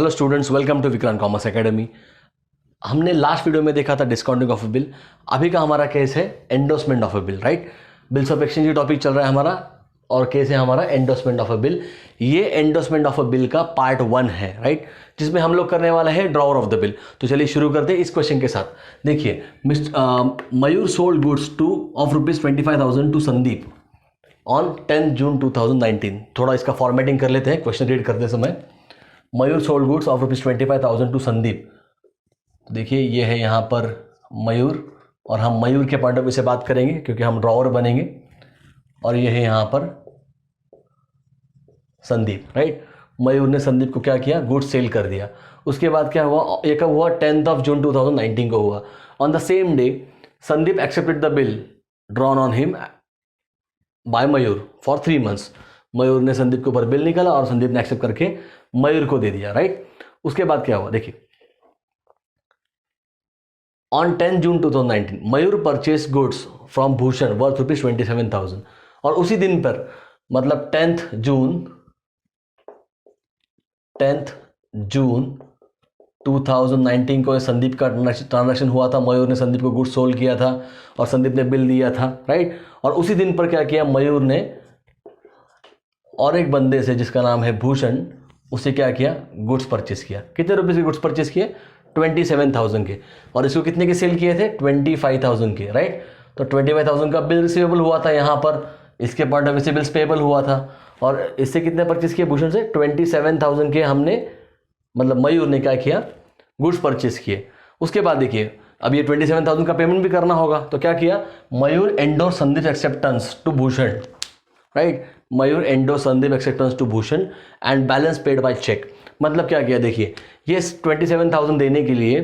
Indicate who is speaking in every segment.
Speaker 1: Hello students, welcome to Vikrant Commerce Academy. हमने last video में देखा था डिस्काउंटिंग ऑफ अ बिल। अभी का हमारा केस है endorsement of a bill, right. Bills of exchange topic चल रहा है हमारा और केस है हमारा एंडोर्समेंट ऑफ अ बिल। ये एंडोर्समेंट ऑफ अ बिल का पार्ट 1 है, राइट, जिसमें हम लोग करने वाला है ड्रॉवर ऑफ द बिल। तो चलिए शुरू करते हैं इस क्वेश्चन के साथ। देखिए, Mayur sold goods to of ₹25,000 to Sandeep on 10 June 2019। थोड़ा इसका फॉर्मेटिंग कर लेते हैं क्वेश्चन रीड करते समय। Mayur sold goods of ₹25,000 to Sandeep. देखिए ये है यहाँ पर मयूर, और हम मयूर के पॉइंट ऑफ व्यू से बात करेंगे क्योंकि हम ड्रॉवर बनेंगे। और ये है यहाँ पर संदीप, राइट। मयूर ने संदीप को क्या किया, गुड्स सेल कर दिया। उसके बाद क्या हुआ, ये कब हुआ, 10 जून 2019 को हुआ। On the same day Sandeep accepted the bill drawn on him by Mayur for 3 months। मयूर ने संदीप के ऊपर बिल निकाला और संदीप ने एक्सेप्ट करके मयूर को दे दिया, राइट। उसके बाद क्या हुआ, देखिए, on 10 June 2019 Mayur purchase goods from Bhushan worth ₹27,000। और उसी दिन पर मतलब 10 जून 2019 को संदीप का ट्रांजैक्शन हुआ था। मयूर ने संदीप को गुड्स सोल्ड किया था और संदीप ने बिल दिया था, राइट। और उसी दिन पर क्या किया, मयूर ने और एक बंदे से जिसका नाम है भूषण, उसे क्या किया, गुड्स परचेस किया। कितने रुपए के गुड्स परचेस किए, 27,000 के। और इसको कितने के सेल किए थे, 25,000 के, राइट। तो 25,000 का बिल रिसीवेबल हुआ था यहाँ पर, इसके पॉइंट ऑफ व्यू से बिल्स पेबल हुआ था। और इससे कितने परचेस किए, भूषण से 27,000 के हमने, मतलब मयूर ने क्या किया, गुड्स परचेस किए। उसके बाद देखिए, अब ये 27,000 का पेमेंट भी करना होगा, तो क्या किया, Mayur endorse Sandeep acceptance to Bhushan, right. Mayur endorse Sandeep acceptance to Bhushan and balance paid by cheque. मतलब क्या किया, देखिए, ये 27,000 देने के लिए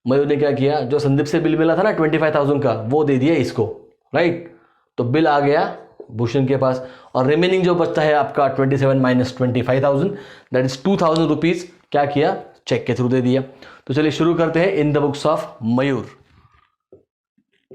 Speaker 1: मयूर ने क्या किया, जो संदीप से बिल मिला था ना 25,000 का, वो दे दिया इसको, राइट। तो बिल आ गया भूषण के पास, और रिमेनिंग जो बचता है आपका 27 माइनस 25,000, दैट इज 2,000 रुपीज, क्या किया, चेक के थ्रू दे दिया। तो चलिए शुरू करते हैं। In the books of Mayur,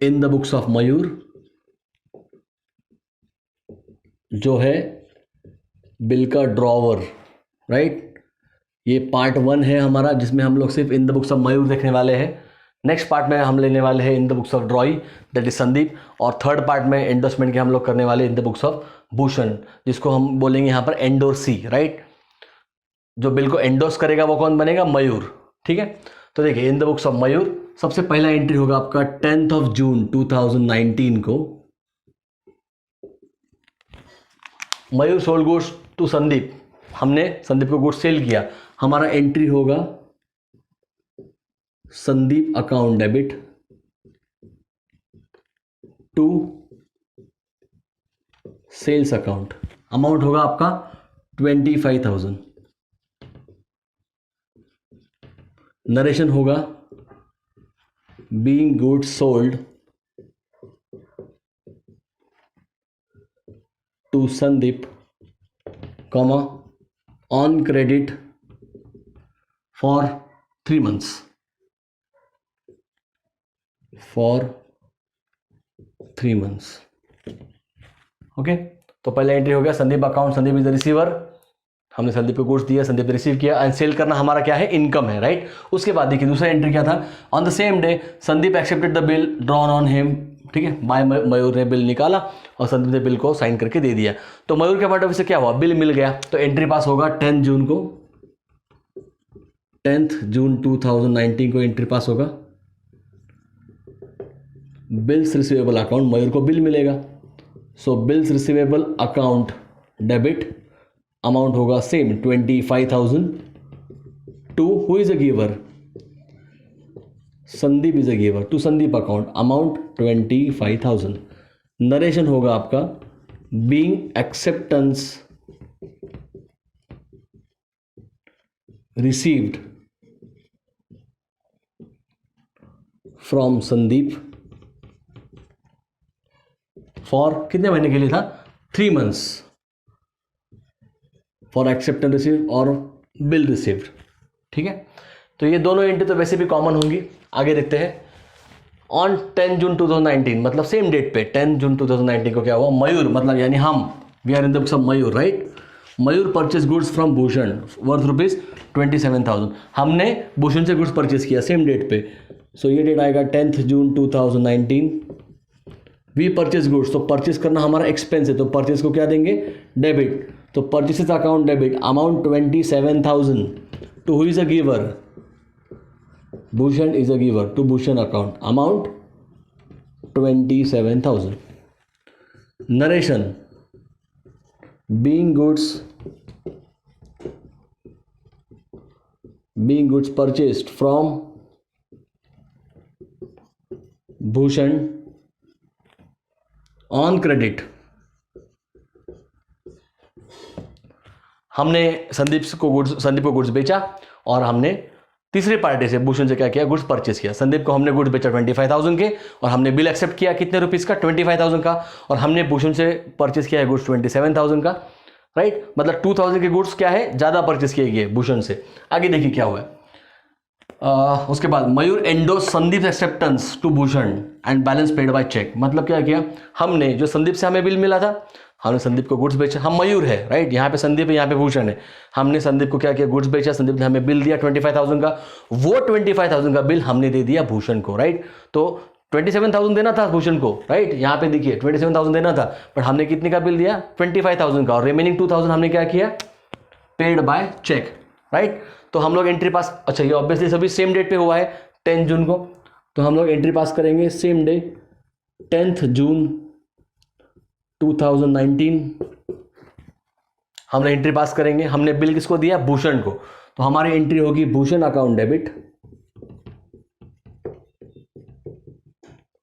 Speaker 1: in the books of Mayur जो है बिल का ड्रॉवर, राइट। ये पार्ट 1 है हमारा, जिसमें हम लोग सिर्फ इन द बुक्स ऑफ मयूर देखने वाले हैं। नेक्स्ट पार्ट में हम लेने वाले हैं in the books of ड्रॉई, that is Sandeep. और थर्ड पार्ट में एंडोर्समेंट के हम लोग करने वाले in the books of Bhushan, जिसको हम बोलेंगे यहाँ पर एंडोर्सी, राइट। जो बिल को एंडोर्स करेगा वो कौन बनेगा, मयूर, ठीक है। तो देखिए, in the books of Mayur सबसे पहला एंट्री होगा आपका 10 जून 2019 को। Mayur sold goods to Sandeep, हमने संदीप को गुड्स सेल किया। हमारा एंट्री होगा Sandeep account debit to sales account. Amount होगा आपका 25,000। नरेशन होगा being goods sold to Sandeep, comma, on credit for 3 months, for 3 months, okay. तो पहले एंट्री हो गया Sandeep account, Sandeep is the receiver, हमने संदीप को गुड्स दिया, संदीप ने रिसीव किया, एंड सेल करना हमारा क्या है, इनकम है, राइट। उसके बाद देखिए दूसरा एंट्री क्या था, on the same day Sandeep accepted the bill drawn on him, ठीक है। बाय मयूर ने बिल निकाला और संदीप ने बिल को साइन करके दे दिया। तो मयूर के पॉइंट ऑफ व्यू से क्या हुआ, बिल मिल गया। तो एंट्री पास होगा 10 जून को, 10 जून 2019 को एंट्री पास होगा। बिल्स रिसीवेबल अकाउंट, मयूर को बिल मिलेगा, so bills receivable account debit, amount होगा same 25,000 to who is a giver, Sandeep is a giver, to Sandeep account, amount 25,000। Narration होगा आपका being acceptance received from Sandeep for, कितने महीने के लिए था, 3 months, फॉर एक्सेप्टेंस रिसीव्ड और बिल रिसीव्ड, ठीक है। तो ये दोनों एंट्री तो वैसे भी कॉमन होंगी। आगे देखते हैं। ऑन 10 जून 2019, मतलब सेम डेट पे 10 जून 2019 को क्या हुआ, मयूर, मतलब यानी हम, we are in the books of Mayur, right. Mayur purchase goods from Bhushan worth ₹27,000। हमने भूषण से गुड्स परचेज किया सेम डेट पे, सो ये डेट आएगा 10 जून 2019। वी परचेज गुड्स, तो परचेज करना हमारा एक्सपेंस है, तो परचेज को क्या देंगे, डेबिट। तो purchases account debit, amount 27,000 to who is a giver, Bhushan is a giver, to Bhushan account, amount 27,000। Narration, being goods purchased from Bhushan on credit। हमने संदीप को गुड्स बेचा और हमने तीसरी पार्टी से भूषण से क्या किया, गुड्स परचेस किया। संदीप को हमने गुड्स बेचा 25,000 के और हमने बिल एक्सेप्ट किया कितने रुपीस का, 25,000 का, और हमने भूषण से परचेस किया है गुड्स 27,000 का, राइट। मतलब 2,000 के गुड्स क्या है, ज़्यादा परचेस किए गए भूषण से। आगे देखिए क्या हुआ है। उसके बाद Mayur endorse Sandeep acceptance to Bhushan and balance paid by cheque. मतलब क्या किया, हमने जो संदीप से हमें बिल मिला था, हमने संदीप को गुड्स बेचा, हम मयूर है, राइट, यहाँ पे संदीप है, यहाँ पे भूषण है। हमने संदीप को क्या किया, गुड्स बेचा, संदीप ने हमें बिल दिया 25,000 का, वो 25,000 का बिल हमने दे दिया भूषण को, राइट। तो 27,000 देना था भूषण को, राइट, यहाँ पे देखिए 27,000 देना था, बट हमने कितने का बिल दिया, 25,000 का, और रिमेनिंग 2,000 हमने क्या किया, पेड बाय चेक, राइट। तो हम लोग एंट्री पास, अच्छा ये ऑब्वियसली सभी सेम डेट पे हुआ है 10 जून को, तो हम लोग एंट्री पास करेंगे सेम डे 10 जून 2019। हमने एंट्री पास करेंगे, हमने बिल किसको दिया, भूषण को, तो हमारी एंट्री होगी Bhushan account debit,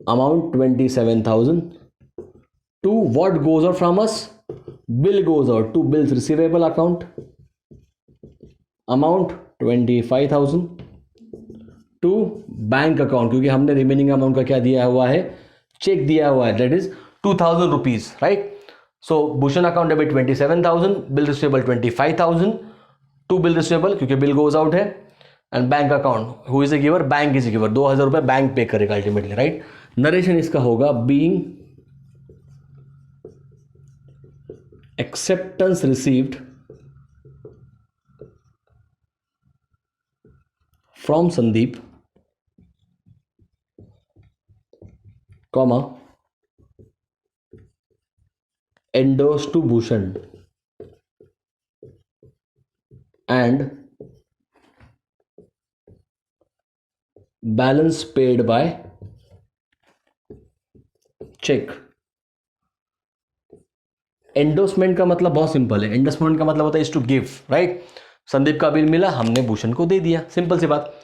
Speaker 1: amount 27,000 to what goes out from us, bill goes out to bills receivable account, amount 25,000 to bank account, क्योंकि हमने रिमेनिंग अमाउंट का क्या दिया हुआ है, चेक दिया हुआ है, that is 2,000 rupees, right. So Bhushan account debit 27,000, bill receivable 25,000 to bill receivable, क्योंकि बिल गोज आउट है, and bank account who is a giver, bank is a giver, 2,000 रुपए बैंक पे करेगा अल्टीमेटली, राइट। नरेशन इसका होगा being acceptance received from Sandeep, comma endorsed to Bhushan and balance paid by check। Endorsement का मतलब बहुत simple है, एंडोर्समेंट का मतलब होता है इज टू गिव, राइट। संदीप का बिल मिला, हमने भूषण को दे दिया, सिंपल सी बात।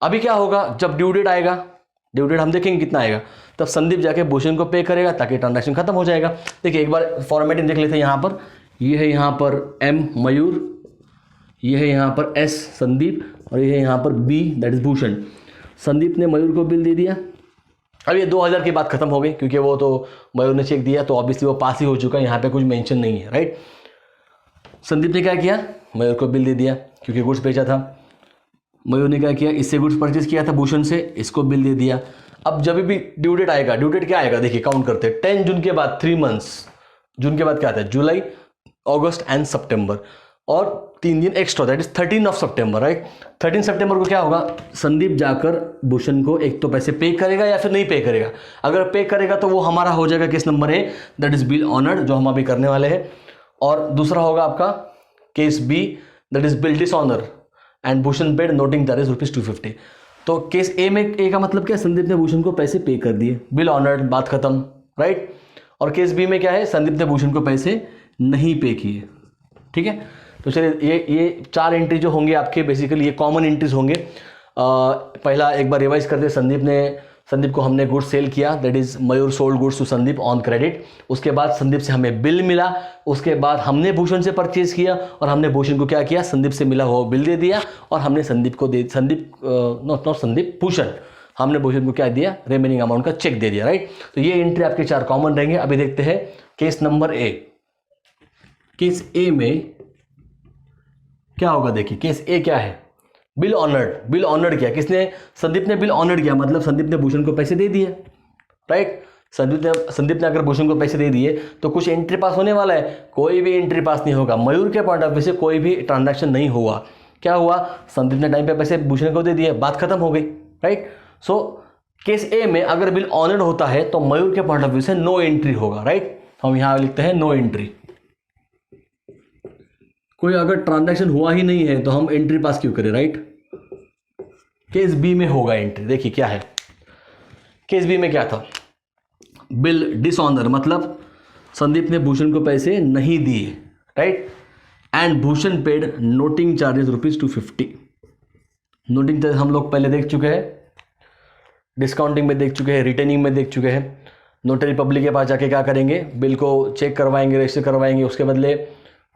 Speaker 1: अभी क्या होगा, जब ड्यू डेट आएगा, ड्यू डेट हम देखेंगे कितना आएगा, तब संदीप जाके भूषण को पे करेगा ताकि ट्रांजैक्शन खत्म हो जाएगा। देखिए एक बार फॉर्मेटिंग देख लेते हैं, यहाँ पर ये है, यहाँ पर एम मयूर, ये है यहाँ पर एस संदीप, और ये है यहाँ पर B that is Bhushan. Sandeep ने मयूर को बिल दे दिया। अब ये 2,000 की बात खत्म हो गई, क्योंकि वो तो मयूर ने चेक दिया, तो ऑब्वियसली वो पास ही हो चुका है, यहाँ पे कुछ मेंशन नहीं है, राइट। संदीप ने क्या किया, मयूर को बिल दे दिया, क्योंकि गुड्स बेचा था। मयूर ने क्या किया, इससे गुड्स परचेज किया था भूषण से, इसको बिल दे दिया। अब जब भी ड्यू डेट आएगा, ड्यू डेट क्या आएगा, देखिए काउंट करते हैं, 10 जून के बाद 3 मंथ्स, जून के बाद क्या आता है, जुलाई, अगस्त एंड सितंबर, और 3 दिन extra, that is 13 of September, right. 13 सितंबर को क्या होगा, संदीप जाकर भूषण को एक तो पैसे पे करेगा या फिर नहीं पे करेगा। अगर पे करेगा तो वो हमारा हो जाएगा case number A, that is bill honoured, जो हम अभी करने वाले हैं, और दूसरा होगा आपका case B, that is bill dishonour and Bhushan paid noting charges ₹250। तो केस ए में, ए का मतलब क्या, संदीप ने भूषण को पैसे पे कर दिए, बिल ऑनर्ड, बात खत्म, राइट। और केस बी में क्या है, संदीप ने भूषण को पैसे नहीं पे किए, ठीक है। तो चलिए ये 4 एंट्री जो होंगे आपके, बेसिकली ये कॉमन एंट्रीज होंगे। पहला एक बार रिवाइज करते हैं, संदीप को हमने गुड्स सेल किया, that is Mayur sold goods to Sandeep on credit. उसके बाद संदीप से हमें बिल मिला, उसके बाद हमने भूषण से परचेज किया, और हमने भूषण को क्या किया, संदीप से मिला हुआ बिल दे दिया, और हमने संदीप को भूषण, हमने भूषण को क्या दिया, रिमेनिंग अमाउंट का चेक दे दिया, राइट। तो ये एंट्री आपके 4 कॉमन रहेंगे। अभी देखते हैं केस नंबर ए। केस ए में क्या होगा, देखिए केस ए क्या है, बिल ऑनर्ड। बिल ऑनर्ड किया किसने, संदीप ने बिल ऑनर्ड किया, मतलब संदीप ने भूषण को पैसे दे दिए, राइट। संदीप ने अगर भूषण को पैसे दे दिए तो कुछ एंट्री पास होने वाला है, कोई भी एंट्री पास नहीं होगा। मयूर के पॉइंट ऑफ व्यू से कोई भी ट्रांजैक्शन नहीं हुआ। क्या हुआ, संदीप ने टाइम पे पैसे भूषण को दे दिए, बात खत्म हो गई, राइट। सो केस ए में अगर बिल ऑनर्ड होता है तो मयूर के पॉइंट ऑफ व्यू से नो एंट्री होगा, राइट। हम यहां लिखते हैं नो एंट्री। कोई अगर ट्रांजैक्शन हुआ ही नहीं है तो हम एंट्री पास क्यों करें, राइट। केस बी में होगा एंट्री। देखिए क्या है, केस बी में क्या था, बिल डिसऑनर, मतलब संदीप ने भूषण को पैसे नहीं दिए, right, and Bhushan paid noting charges ₹250। Noting charge हम लोग पहले देख चुके हैं, डिस्काउंटिंग में देख चुके हैं, रिटेनिंग में देख चुके हैं। नोटरी पब्लिक के पास जाके क्या करेंगे, बिल को चेक करवाएंगे, रजिस्टर करवाएंगे, उसके बदले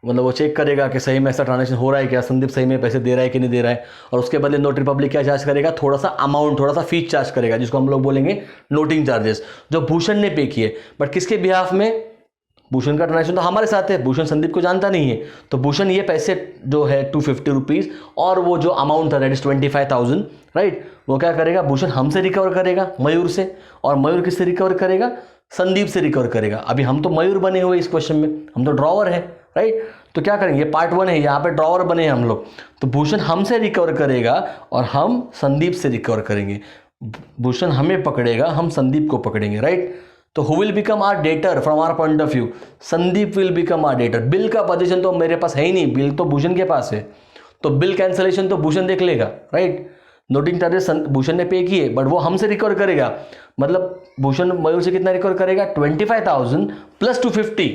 Speaker 1: मतलब वो चेक करेगा कि सही में ऐसा ट्रांजेक्शन हो रहा है क्या, संदीप सही में पैसे दे रहा है कि नहीं दे रहा है, और उसके बदले नोटरी पब्लिक क्या चार्ज करेगा, थोड़ा सा अमाउंट, थोड़ा सा फीस चार्ज करेगा, जिसको हम लोग बोलेंगे नोटिंग चार्जेस, जो भूषण ने पे किए। बट किसके बिहाफ में, भूषण का ट्रांजेक्शन तो हमारे साथ है, भूषण संदीप को जानता नहीं है, तो भूषण ये पैसे जो है ₹250 और वो जो अमाउंट था दैट इज 25,000, राइट, वो क्या करेगा, भूषण हमसे रिकवर करेगा, मयूर से, और मयूर किससे रिकवर करेगा, संदीप से रिकवर करेगा। अभी हम तो मयूर बने हुए इस क्वेश्चन में, हम तो ड्रॉवर है, राइट। तो क्या करेंगे, पार्ट 1 है, यहाँ पे ड्रॉवर बने हैं हम लोग, तो भूषण हमसे रिकवर करेगा और हम संदीप से रिकवर करेंगे। भूषण हमें पकड़ेगा, हम संदीप को पकड़ेंगे, राइट। तो who will become our debtor from our point of view, Sandeep will become our debtor. Bill का पोजीशन तो मेरे पास है ही नहीं, बिल तो भूषण के पास है, तो बिल कैंसलेशन तो भूषण देख लेगा, राइट। नोटिंग चार्जेस भूषण ने पे किए बट वो हमसे रिकवर करेगा, मतलब भूषण मयूर से कितना रिकवर करेगा, 25,000 प्लस 250,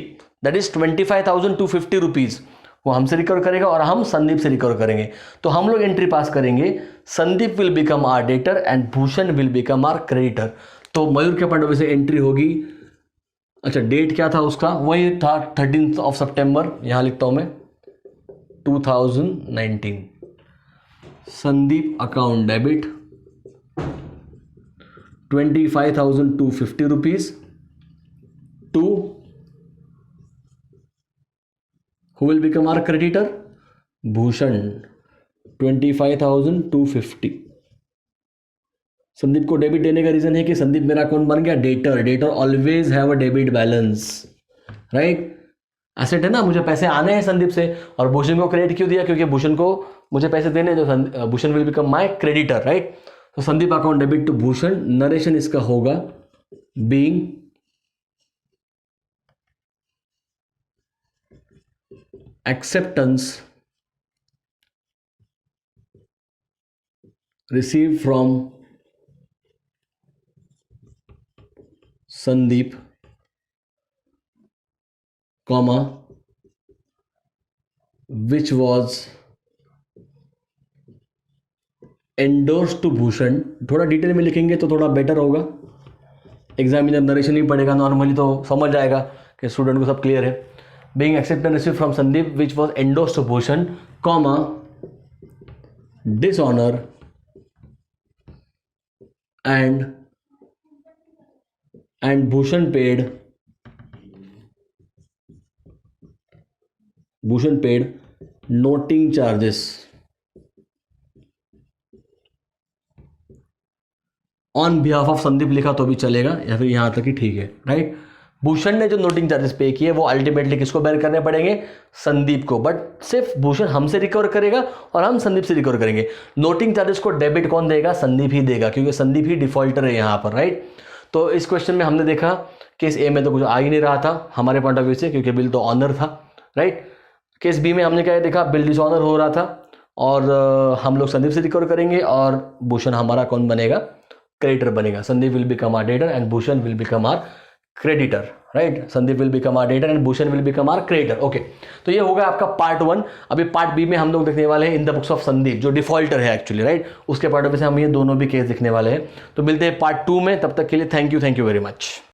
Speaker 1: दैट इज 25,250 रुपीज वो हमसे रिकवर करेगा और हम संदीप से रिकवर करेंगे। तो हम लोग एंट्री पास करेंगे, Sandeep will become our debtor and Bhushan will become our creditor. तो मयूर के पॉइंट ऑफ व्यू से एंट्री होगी, अच्छा डेट क्या था उसका, वही था 13 सितंबर, यहां लिखता हूं मैं 2019। Sandeep account debit 25,250 rupees to who will become our creditor, Bhushan 25,250। Sandeep को डेबिट देने का रीजन है कि संदीप मेरा अकाउंट बन गया debtor, debtor always have a debit balance, right. Asset है ना, मुझे पैसे आने हैं संदीप से, और भूषण को क्रेडिट क्यों दिया, क्योंकि भूषण को मुझे पैसे देने, जो Bhushan will become my creditor, right. तो Sandeep account debit to Bhushan, narration इसका होगा being acceptance received from Sandeep, comma, which was endorsed to Bhushan. थोड़ा डिटेल में लिखेंगे तो थोड़ा बेटर होगा, एग्जामिनर नरेशन ही पढ़ेगा, नॉर्मली तो समझ जाएगा कि स्टूडेंट को सब क्लियर है। being accepted received from Sandeep which was endorsed to Bhushan, comma, dishonor and Bhushan paid noting charges on behalf of Sandeep लिखा तो भी चलेगा, या फिर यहां तक ही ठीक है, राइट। भूषण ने जो नोटिंग चार्जेस पे किए वो अल्टीमेटली किसको बेयर करने पड़ेंगे, संदीप को, बट सिर्फ भूषण हमसे रिकवर करेगा और हम संदीप से रिकवर करेंगे। नोटिंग चार्जेस को डेबिट कौन देगा, संदीप ही देगा, क्योंकि संदीप ही डिफॉल्टर है यहाँ पर, राइट। तो इस क्वेश्चन में हमने देखा केस ए में तो कुछ आ ही नहीं रहा था हमारे पॉइंट ऑफ व्यू से, क्योंकि बिल तो ऑनर था, राइट। केस बी में हमने क्या देखा, बिल डिसऑनर हो रहा था और हम लोग संदीप से रिकवर करेंगे और भूषण हमारा कौन बनेगा, क्रेडिटर बनेगा। Sandeep will become our debtor and Bhushan will become our creditor, right. Sandeep will become our debtor and Bhushan will become our creditor, okay. तो ये होगा आपका पार्ट 1। अभी पार्ट बी में हम लोग देखने वाले हैं in the books of Sandeep, जो डिफॉल्टर है एक्चुअली, राइट। उसके पार्ट ऑफ से हम ये दोनों भी केस देखने वाले हैं। तो मिलते हैं पार्ट 2 में, तब तक के लिए थैंक यू वेरी मच।